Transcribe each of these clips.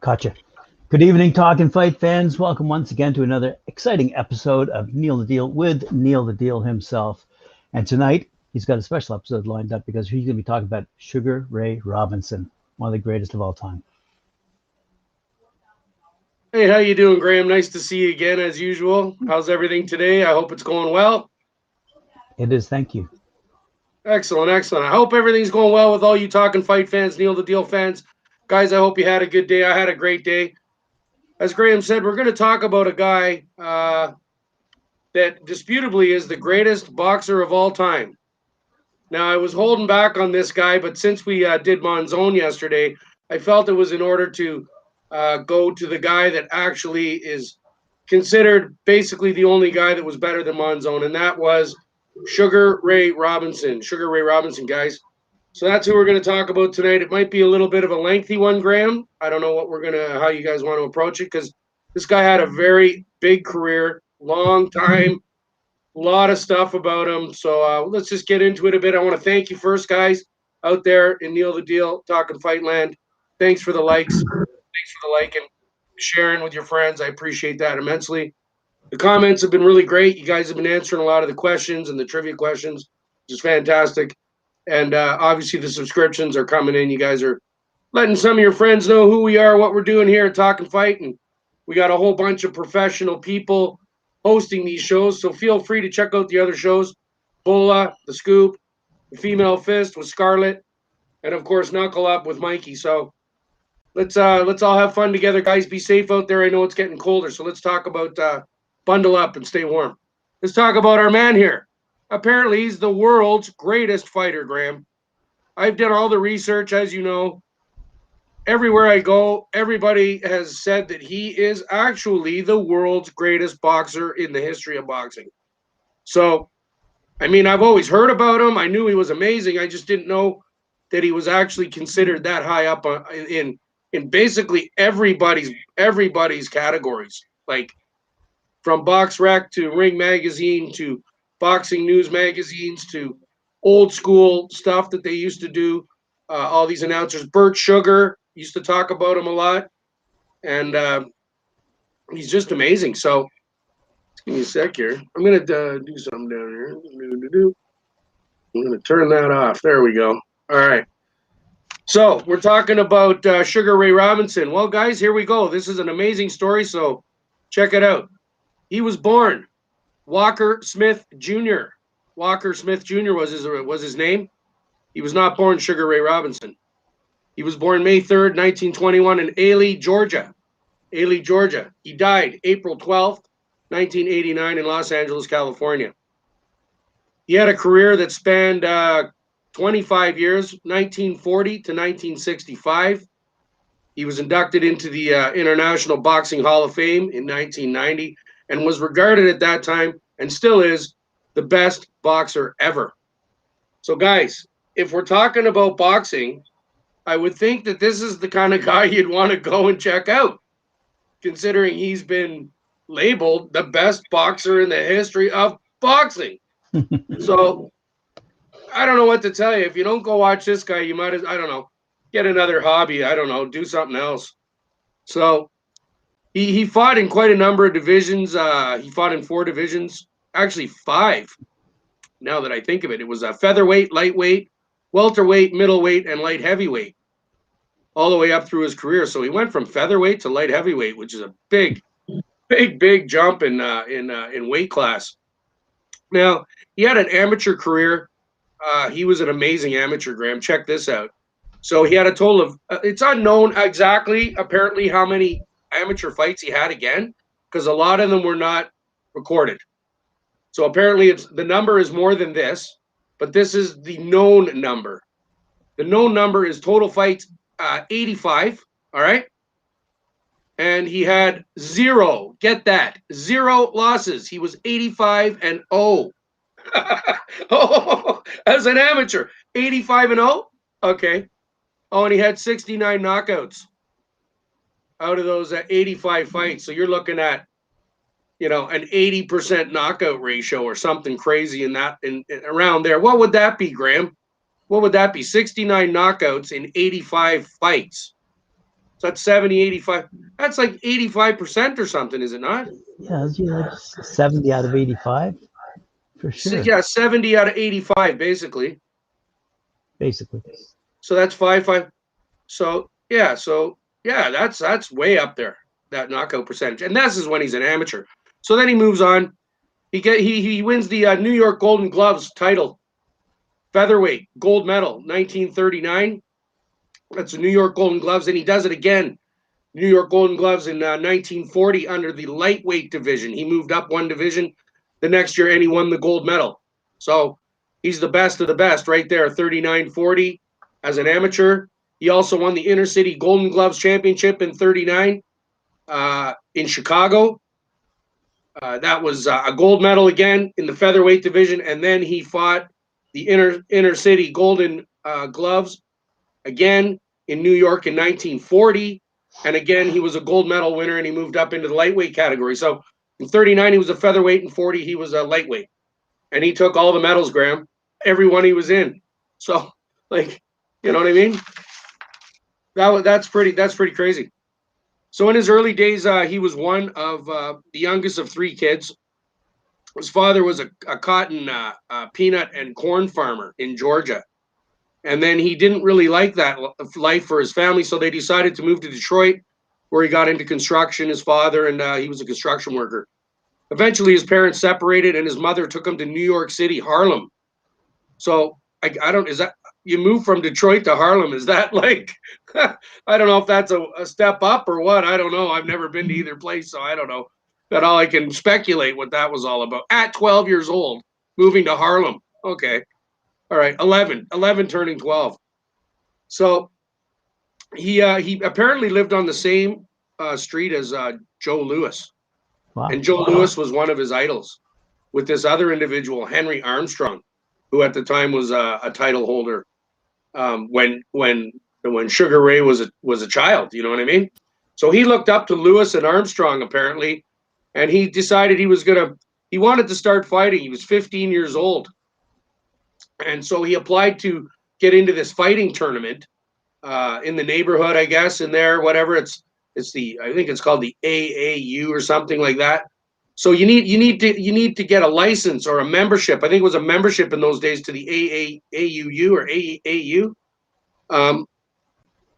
Gotcha. Good evening, Talk and Fight fans. Welcome once again to another exciting episode of Neil the Deal with Neil the Deal himself. And tonight, he's got a special episode lined up because he's going to be talking about Sugar Ray Robinson, one of the greatest of all time. Hey, how you doing, Graham? Nice to see you again, as usual. How's everything today? I hope it's going well. It is, thank you. Excellent, excellent. I hope everything's going well with all you Talk and Fight fans, Neil the Deal fans. Guys, I hope you had a good day. I had a great day. As Graham said, we're going to talk about a guy that disputably is the greatest boxer of all time. Now, I was holding back on this guy, but since we did Monzon yesterday, I felt it was in order to go to the guy that actually is considered basically the only guy that was better than Monzon, and that was Sugar Ray Robinson. Sugar Ray Robinson, guys. So that's who we're going to talk about tonight. It might be a little bit of a lengthy one, Graham. I don't know how you guys want to approach it, because this guy had a very big career, long time, a lot of stuff about him. So let's just get into it a bit. I want to thank you first, guys, out there in Neil the Deal, Talk and Fight land. Thanks for the likes. Thanks for the like and sharing with your friends. I appreciate that immensely. The comments have been really great. You guys have been answering a lot of the questions and the trivia questions, which is fantastic. And obviously the subscriptions are coming in. You guys are letting some of your friends know who we are, what we're doing here at Talk and Fight. And we got a whole bunch of professional people hosting these shows. So feel free to check out the other shows. Bola, The Scoop, The Female Fist with Scarlett, and of course Knuckle Up with Mikey. So let's all have fun together, guys. Be safe out there. I know it's getting colder, so let's talk about bundle up and stay warm. Let's talk about our man here. Apparently, he's the world's greatest fighter, Graham. I've done all the research, as you know. Everywhere I go, everybody has said that he is actually the world's greatest boxer in the history of boxing. So, I mean, I've always heard about him. I knew he was amazing. I just didn't know that he was actually considered that high up in basically everybody's categories, like from Box Rec to Ring Magazine to Boxing News magazines to old school stuff that they used to do. All these announcers, Bert Sugar used to talk about him a lot, and he's just amazing. So give me a sec here. I'm gonna do something down here. I'm gonna turn that off. There we go. All right. So we're talking about Sugar Ray Robinson. Well, guys, here we go. This is an amazing story, so check it out. He was born Walker Smith Jr. Walker Smith Jr. was his name. He was not born Sugar Ray Robinson. He was born May 3rd, 1921 in Ely, Georgia. Ely, Georgia. He died April 12th, 1989 in Los Angeles, California. He had a career that spanned 25 years, 1940 to 1965. He was inducted into the International Boxing Hall of Fame in 1990 and was regarded at that time, and still is, the best boxer ever. So, guys, if we're talking about boxing, I would think that this is the kind of guy you'd want to go and check out, considering he's been labeled the best boxer in the history of boxing. So I don't know what to tell you. If you don't go watch this guy, you might, I don't know, get another hobby. I don't know, do something else. So he fought in quite a number of divisions. He fought in 4 divisions, actually 5. Now that I think of it, it was a featherweight, lightweight, welterweight, middleweight, and light heavyweight, all the way up through his career. So he went from featherweight to light heavyweight, which is a big jump in weight class. Now, he had an amateur career. He was an amazing amateur, Graham. Check this out. So he had a total of, it's unknown exactly, apparently, how many amateur fights he had again, because a lot of them were not recorded. So apparently the number is more than this, but this is the known number. The known number is total fights 85, all right? And he had 0, get that, 0 losses. He was 85-0. Oh, as an amateur, 85-0? Okay. Oh, and he had 69 knockouts out of those 85 fights. So you're looking at, an 80% knockout ratio or something crazy in around there. What would that be, Graham? What would that be? 69 knockouts in 85 fights. So that's 70, 85. That's like 85% or something, is it not? Yeah, it's like 70 out of 85 for So, sure, yeah, 70 out of 85, basically. basically. So that's 5-5. So that's way up there, that knockout percentage. And this is when he's an amateur. So then he moves on. He wins the New York Golden Gloves title, featherweight, gold medal, 1939. That's the New York Golden Gloves, and he does it again. New York Golden Gloves in 1940 under the lightweight division. He moved up one division the next year, and he won the gold medal. So he's the best of the best right there, 39-40 as an amateur. He also won the Inner City Golden Gloves Championship in 39 in Chicago. That was a gold medal again in the featherweight division, and then he fought the Inner City Golden Gloves again in New York in 1940, and again he was a gold medal winner, and he moved up into the lightweight category. So in 39 he was a featherweight, in 40 he was a lightweight, and he took all the medals, Graham, every one he was in. So, like, you know what I mean? That's pretty crazy. So in his early days, he was one of the youngest of three kids. His father was a cotton, peanut, and corn farmer in Georgia. And then he didn't really like that life for his family, so they decided to move to Detroit, where he got into construction, his father, and he was a construction worker. Eventually, his parents separated, and his mother took him to New York City, Harlem. So I don't, is that, you move from Detroit to Harlem? Is that like, I don't know if that's a step up or what. I don't know. I've never been to either place, so I don't know. But all I can speculate what that was all about. At 12 years old, moving to Harlem. Okay. All right. 11 turning 12. So he apparently lived on the same street as Joe Louis. Wow. And Joe Louis was one of his idols with this other individual, Henry Armstrong, who at the time was a title holder when Sugar Ray was a child. You know what I mean? So he looked up to Lewis and Armstrong apparently, and he decided he wanted to start fighting. He was 15 years old, and so he applied to get into this fighting tournament in the neighborhood, I guess, in there, whatever. I think it's called the AAU or something like that. So you need to get a license or a membership. I think it was a membership in those days to the AAUU or AAU,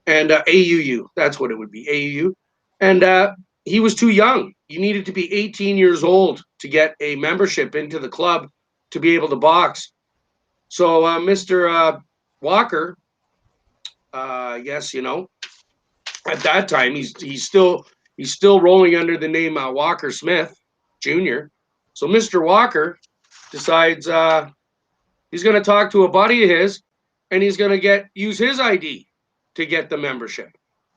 and AUU. That's what it would be, AUU. And he was too young. You needed to be 18 years old to get a membership into the club to be able to box. So Mr. Walker, yes, at that time he's still rolling under the name Walker Smith Jr. So Mr. Walker decides he's going to talk to a buddy of his, and he's going to use his ID to get the membership.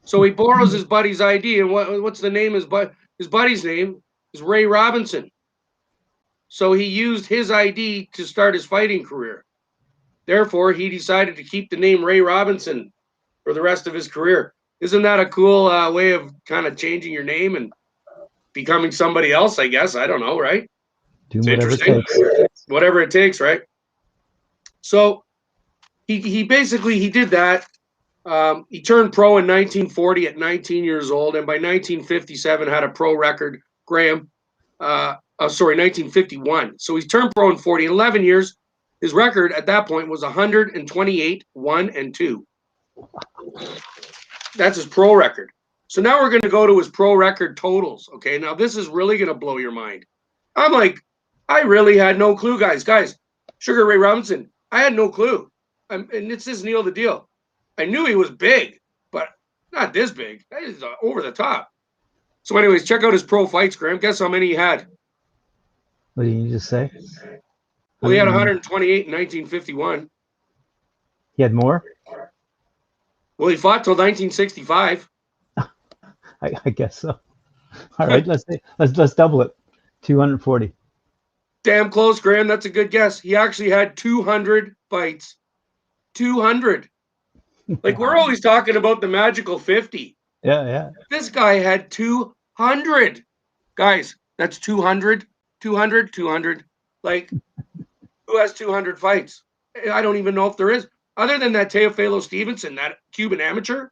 So he borrows his buddy's ID, and what's the name? His buddy's name is Ray Robinson. So he used his ID to start his fighting career. Therefore, he decided to keep the name Ray Robinson for the rest of his career. Isn't that a cool way of kind of changing your name and becoming somebody else, I guess? I don't know, right? Doing It's whatever it interesting. takes. Whatever it takes, right? So he basically did that. He turned pro in 1940 at 19 years old, and by 1957 had a pro record, Graham. 1951. So he turned pro in 40. In 11 years, his record at that point was 128, 1-2. That's his pro record. So now we're going to go to his pro record totals. Okay, now this is really going to blow your mind. I'm like, I really had no clue, guys. Sugar Ray Robinson, I had no clue. And it's this Neil the Deal. I knew he was big, but not this big. That is over the top. So anyways, check out his pro fights, Graham. Guess how many he had? What do you just say? Well, he had 128 in 1951. He had more? Well, he fought till 1965. I guess so. All right, let's double it. 240. Damn close, Graham. That's a good guess. He actually had 200 fights. 200. Like, we're always talking about the magical 50. Yeah. This guy had 200. Guys, that's 200, 200, 200. Like, who has 200 fights? I don't even know if there is. Other than that Teofilo Stevenson, that Cuban amateur,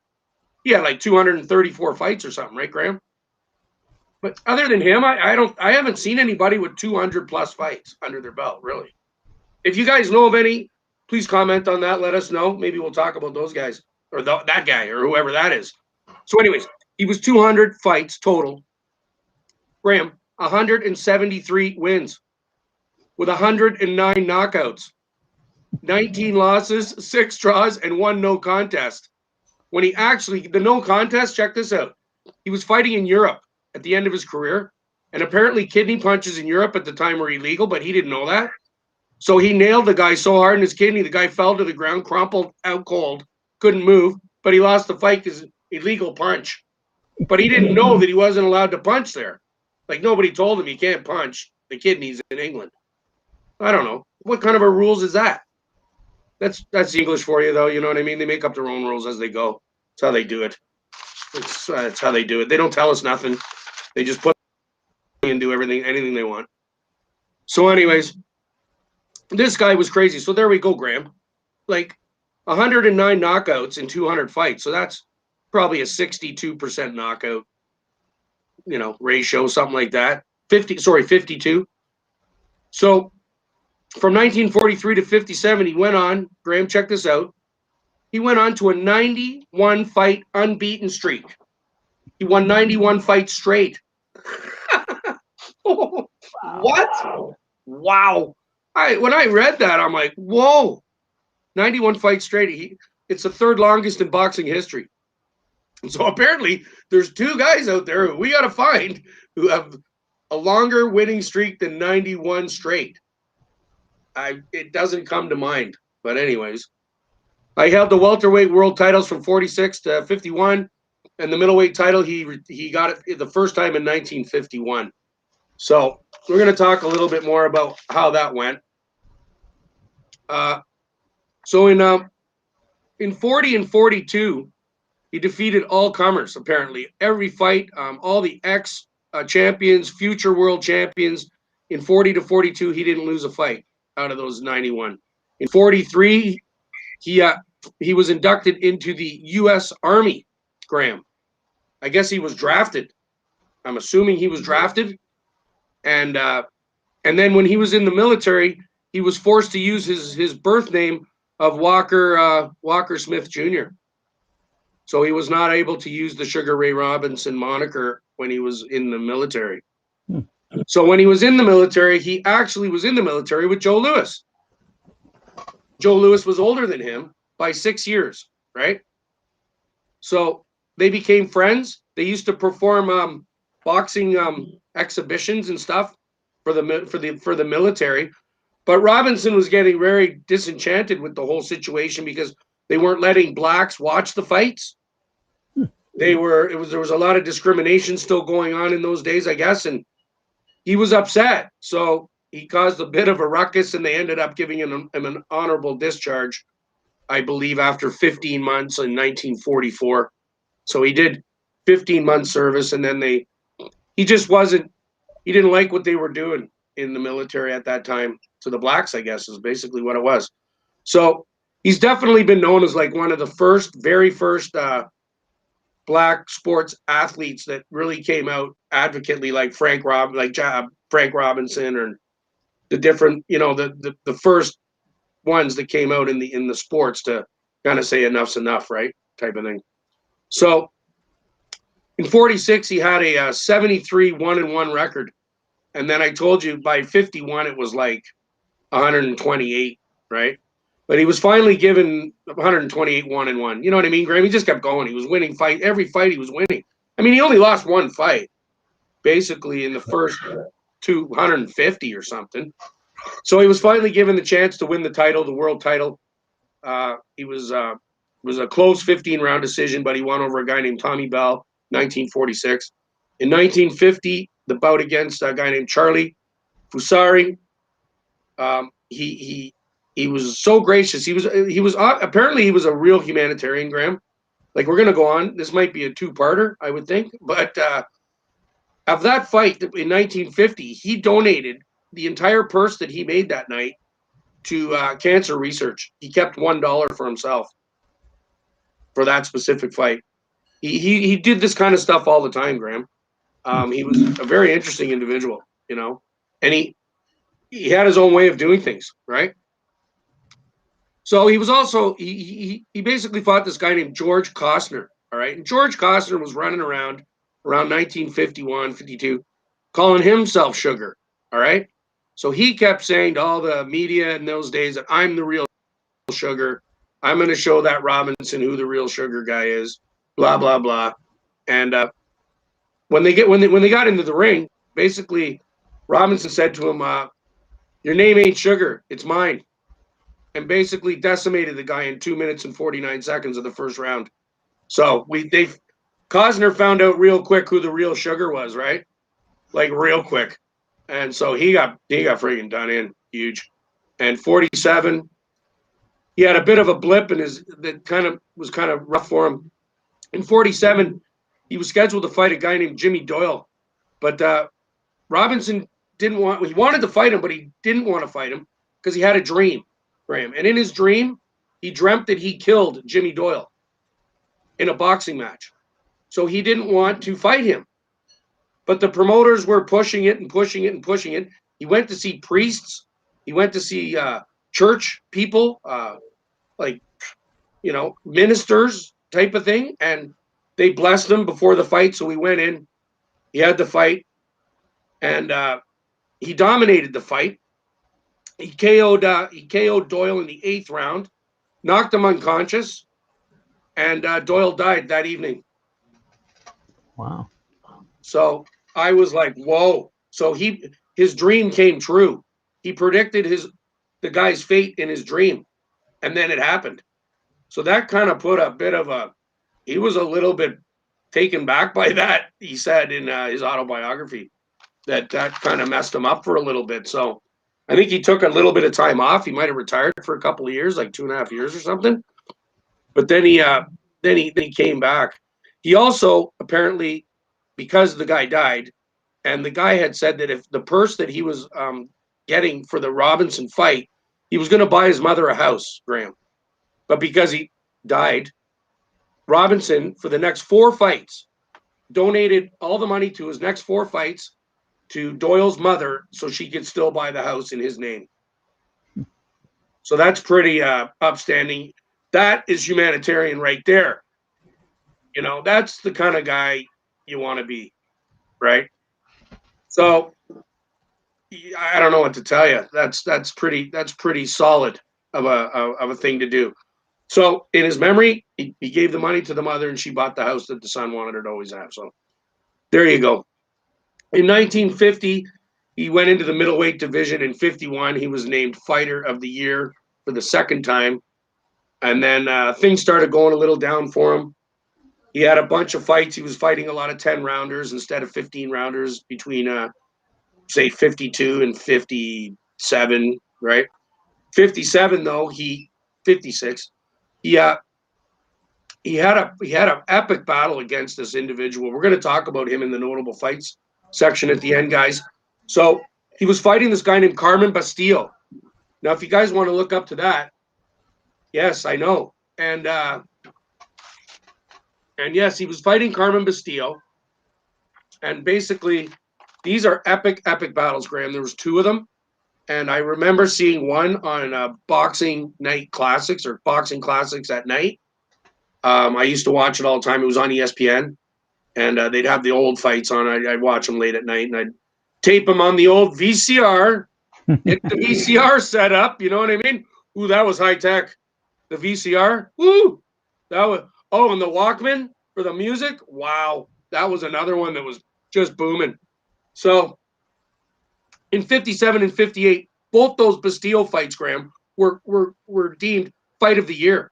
He had like 234 fights or something, right, Graham? But other than him, I haven't seen anybody with 200 plus fights under their belt, really. If you guys know of any, please comment on that. Let us know. Maybe we'll talk about those guys or that guy or whoever that is. So, anyways, he was 200 fights total. Graham, 173 wins with 109 knockouts, 19 losses, 6 draws, and 1 no contest. When he actually, the no contest, check this out. He was fighting in Europe at the end of his career, and apparently kidney punches in Europe at the time were illegal, but he didn't know that. So he nailed the guy so hard in his kidney, the guy fell to the ground, crumpled out cold, couldn't move, but he lost the fight because illegal punch. But he didn't know that he wasn't allowed to punch there. Like nobody told him he can't punch the kidneys in England. I don't know. What kind of a rules is that? That's English for you, though. You know what I mean? They make up their own rules as they go. That's how they do it. It's how they do it. They don't tell us nothing. They just put and do anything they want. So, anyways, this guy was crazy. So there we go, Graham. Like 109 knockouts in 200 fights. So that's probably a 62% knockout, ratio, something like that. 52. So from 1943 to 57, he went on, Graham, check this out. He went on to a 91 fight unbeaten streak. He won 91 fights straight. What? Wow. When I read that, I'm like, whoa. 91 fights straight. It's the third longest in boxing history. So apparently there's 2 guys out there who we got to find who have a longer winning streak than 91 straight. It doesn't come to mind. But anyways, I held the welterweight world titles from 46 to 51. And the middleweight title, he got it the first time in 1951. So we're going to talk a little bit more about how that went. So in 40 and 42, he defeated all comers, apparently. Every fight, all the ex-champions, future world champions. In 40 to 42, he didn't lose a fight out of those 91. In 43, he was inducted into the U.S. Army, Graham. I guess he was drafted. I'm assuming he was drafted. And then when he was in the military, he was forced to use his birth name of Walker Smith Jr. So he was not able to use the Sugar Ray Robinson moniker when he was in the military. So when he was in the military, he actually was in the military with Joe Louis. Joe Louis was older than him by 6 years, right? So they became friends. They used to perform boxing exhibitions and stuff for the military. But Robinson was getting very disenchanted with the whole situation because they weren't letting blacks watch the fights. There was a lot of discrimination still going on in those days, I guess, and he was upset. So he caused a bit of a ruckus, and they ended up giving him an honorable discharge, I believe, after 15 months in 1944. So he did 15 months service, and then he didn't like what they were doing in the military at that time to the blacks, I guess, is basically what it was. So he's definitely been known as like one of the very first black sports athletes that really came out advocately, like Frank Robinson, or the different, the first ones that came out in the sports to kind of say enough's enough, right? Type of thing. So in 46, he had a 73 1-1 record. And then I told you by 51, it was like 128, right? But he was finally given 128 1-1. You know what I mean, Graham? He just kept going. He was winning every fight he was winning. I mean, he only lost one fight, basically, in the first 250 or something. So he was finally given the chance to win the title, the world title. It was a close 15-round decision, but he won over a guy named Tommy Bell, 1946. In 1950, the bout against a guy named Charlie Fusari. He was so gracious. He was apparently he was a real humanitarian, Graham. Like, we're gonna go on. This might be a 2-parter, I would think. But of that fight in 1950, he donated the entire purse that he made that night to cancer research. He kept $1 for himself for that specific fight. he did this kind of stuff all the time, Graham. He was a very interesting individual, and he had his own way of doing things, right? So he was also he basically fought this guy named George Costner, all right? And George Costner was running around 1951, 52, calling himself Sugar, all right? So he kept saying to all the media in those days that I'm the real Sugar. I'm going to show that Robinson who the real Sugar guy is, blah blah blah. And when they got into the ring, basically Robinson said to him, "Your name ain't Sugar, it's mine," and basically decimated the guy in 2 minutes and 49 seconds of the first round. So Cosner found out real quick who the real Sugar was, right? Like real quick, and so he got freaking done in huge. And 47, he had a bit of a blip in his that was kind of rough for him. In 47, he was scheduled to fight a guy named Jimmy Doyle, but Robinson he wanted to fight him, but he didn't want to fight him because he had a dream for him. And in his dream, he dreamt that he killed Jimmy Doyle in a boxing match. So he didn't want to fight him. But the promoters were pushing it and pushing it and pushing it. He went to see priests. He went to see church people, like, ministers type of thing. And they blessed him before the fight. So he went in. He had the fight. And he dominated the fight. He KO'd Doyle in the 8th round, knocked him unconscious, and Doyle died that evening. Wow. So I was like, whoa. So his dream came true. He predicted the guy's fate in his dream, and then it happened. So that kind of put a bit of he was a little bit taken back by that, he said in his autobiography, that kind of messed him up for a little bit. So I think he took a little bit of time off. He might have retired for a couple of years, like 2.5 years or something. But then he came back. He also apparently, because the guy died, and the guy had said that if the purse that he was getting for the Robinson fight, he was going to buy his mother a house, Graham. But because he died, Robinson, for the next 4 fights, donated all the money to his next 4 fights to Doyle's mother so she could still buy the house in his name. So that's pretty upstanding. That is humanitarian right there. That's the kind of guy you want to be, right? So I don't know what to tell you. That's pretty solid of a thing to do. So in his memory, he gave the money to the mother, and she bought the house that the son wanted her to always have. So there you go. In 1950, he went into the middleweight division. In 51, he was named Fighter of the Year for the 2nd time. And then things started going a little down for him. He had a bunch of fights. He was fighting a lot of 10-rounders instead of 15-rounders between, say, 52 and 57, right? 57, though, 56. He had an epic battle against this individual. We're going to talk about him in the notable fights section at the end, guys. So he was fighting this guy named Carmen Bastillo. Now, if you guys want to look up to that, yes, I know. And yes, he was fighting Carmen Bastillo. And basically, these are epic battles, Graham. There was 2 of them. And I remember seeing one on Boxing Night Classics or Boxing Classics at night. I used to watch it all the time. It was on ESPN. And they'd have the old fights on. I'd watch them late at night, and I'd tape them on the old VCR, get the VCR set up. You know what I mean? Ooh, that was high tech. The VCR. Woo! That was. Oh, and the Walkman for the music. Wow, that was another one that was just booming. So, in 57 and 58, both those Bastillo fights, Graham, were deemed Fight of the Year.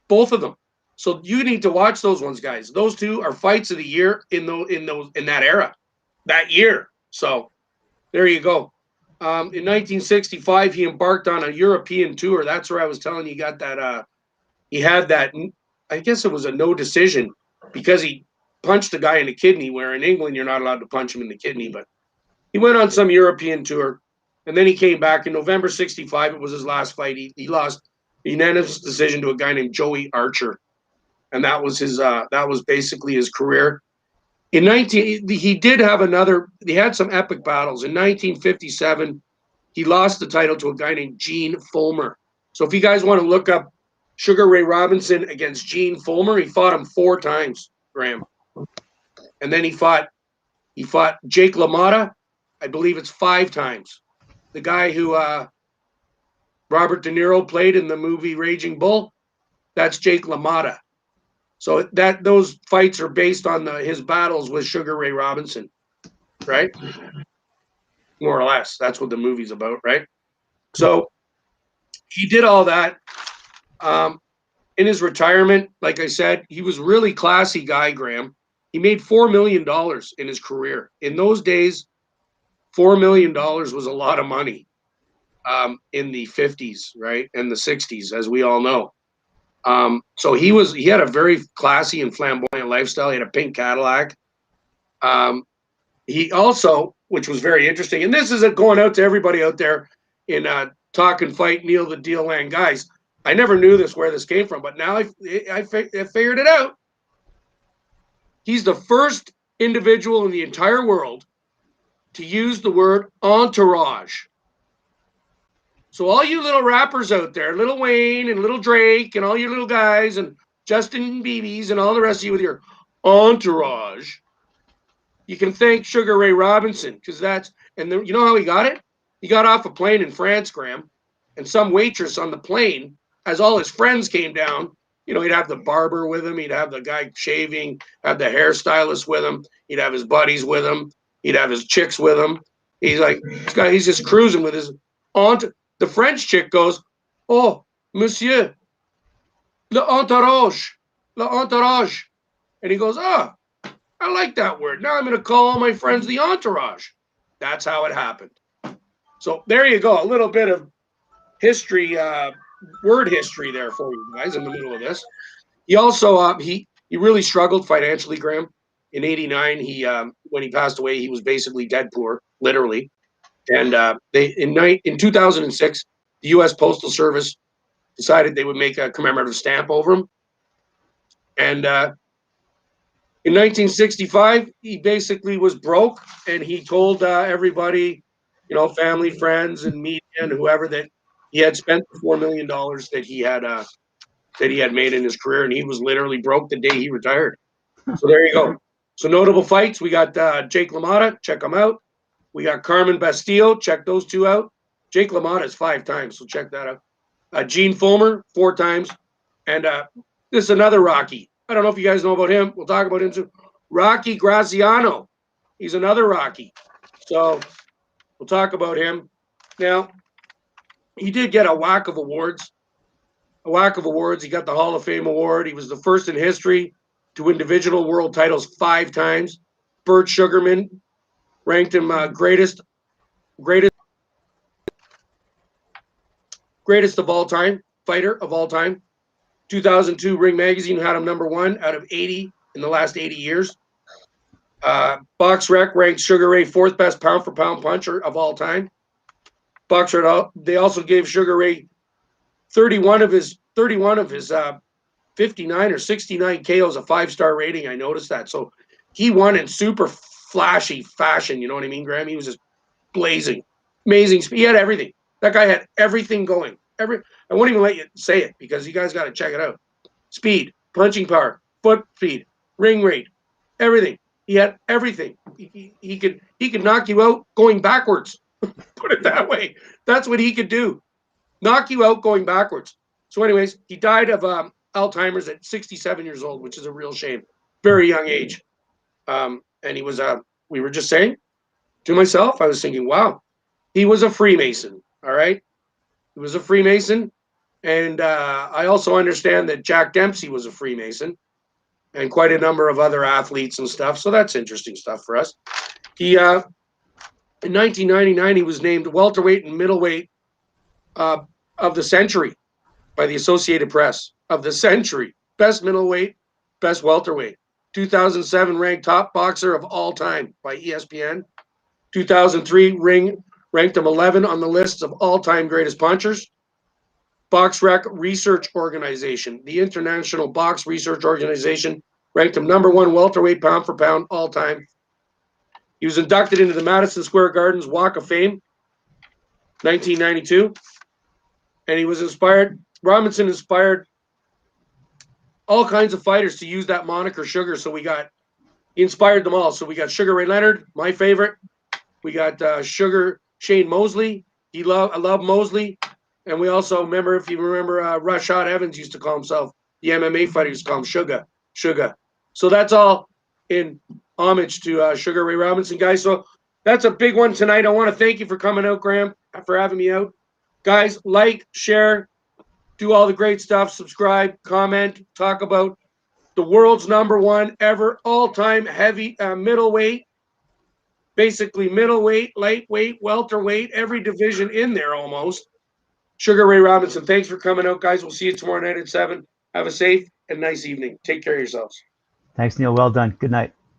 Both of them. So you need to watch those ones, guys. Those 2 are fights of the year in that era, that year. So there you go. In 1965, he embarked on a European tour. That's where I was telling you got that. He had that. I guess it was a no decision because he punched a guy in the kidney. Where in England you're not allowed to punch him in the kidney, but he went on some European tour, and then he came back in November '65. It was his last fight. He lost a unanimous decision to a guy named Joey Archer. and that was his. That was basically his career. In 19, he did have another. He had some epic battles. In 1957, he lost the title to a guy named Gene Fulmer. So if you guys want to look up Sugar Ray Robinson against Gene Fulmer, he fought him 4 times, Graham. And then he fought Jake LaMotta. I believe it's 5 times. The guy who Robert De Niro played in the movie Raging Bull, that's Jake LaMotta. So those fights are based on his battles with Sugar Ray Robinson, right? More or less. That's what the movie's about, right? So he did all that. In his retirement, like I said, he was a really classy guy, Graham. He made $4 million in his career. In those days, $4 million was a lot of money in the 50s, right? And the 60s, as we all know. So he had a very classy and flamboyant lifestyle. He had a pink Cadillac. He also, which was very interesting, and this isn't going out to everybody out there in Talk and Fight, Neil the Deal Land guys. I never knew where this came from, but now I figured it out. He's the first individual in the entire world to use the word entourage. So all you little rappers out there, Lil Wayne and Little Drake and all your little guys and Justin Bieber's and all the rest of you with your entourage, you can thank Sugar Ray Robinson because you know how he got it? He got off a plane in France, Graham, and some waitress on the plane, as all his friends came down, he'd have the barber with him, he'd have the guy shaving, have the hairstylist with him, he'd have his buddies with him, he'd have his chicks with him. He's like, he's just cruising with his aunt. The French chick goes, "Oh, monsieur, l'entourage. And he goes, "Oh, I like that word. Now I'm going to call all my friends the entourage." That's how it happened. So there you go. A little bit of history, word history there for you guys in the middle of this. He also, he really struggled financially, Graham. In '89, when he passed away, he was basically dead poor, literally. And in 2006, the U.S. Postal Service decided they would make a commemorative stamp over him. And in 1965, he basically was broke, and he told everybody, family, friends, and media, and whoever, that he had spent the $4 million that he had made in his career, and he was literally broke the day he retired. So there you go. So notable fights: we got Jake LaMotta, check him out. We got Carmen Bastillo, check those two out. Jake LaMotta is 5 times, so check that out. Gene Fulmer, 4 times. And this is another Rocky. I don't know if you guys know about him. We'll talk about him too. Rocky Graziano. He's another Rocky. So we'll talk about him. Now, he did get a whack of awards. He got the Hall of Fame award. He was the first in history to win divisional world titles 5 times. Bert Sugarman ranked him greatest of all time, fighter of all time. 2002 Ring Magazine had him #1 out of 80 in the last 80 years. BoxRec ranked Sugar Ray 4th best pound for pound puncher of all time. BoxRec, they also gave Sugar Ray 31 of his 59 or 69 KOs a 5-star rating. I noticed that. So he won in super flashy fashion. You know what I mean, Graham? He was just blazing, amazing. He had everything. That guy had everything going. I won't even let you say it because you guys got to check it out. Speed, punching power, foot speed, ring rate, everything. He had everything. He could knock you out going backwards. Put it that way. That's what he could do. Knock you out going backwards. So anyways, he died of Alzheimer's at 67 years old, which is a real shame. Very young age. And he was we were just saying to myself, I was thinking, wow, he was a Freemason. All right. He was a Freemason. And I also understand that Jack Dempsey was a Freemason and quite a number of other athletes and stuff. So that's interesting stuff for us. He, in 1999, he was named welterweight and middleweight of the century by the Associated Press. Of the century. Best middleweight, best welterweight. 2007 ranked top boxer of all time by ESPN. 2003 Ring ranked him 11 on the list of all-time greatest punchers. Box Rec Research Organization. The International Box Research Organization ranked him #1 welterweight pound for pound all time. He was inducted into the Madison Square Gardens Walk of Fame, 1992. And he was inspired, Robinson inspired all kinds of fighters to use that moniker Sugar. So he inspired them all. So we got Sugar Ray Leonard, my favorite. We got Sugar Shane Mosley. I love Mosley. And we also remember, if you remember, Rashad Evans used to call himself, the MMA fighter used to call him Sugar. So that's all in homage to Sugar Ray Robinson, guys. So that's a big one tonight. I want to thank you for coming out, Graham, for having me out. Guys, like, share, do all the great stuff, subscribe, comment, talk about the world's #1 ever all-time heavy middleweight, basically middleweight, lightweight, welterweight, every division in there almost. Sugar Ray Robinson, thanks for coming out, guys. We'll see you tomorrow night at 7. Have a safe and nice evening. Take care of yourselves. Thanks, Neil. Well done. Good night.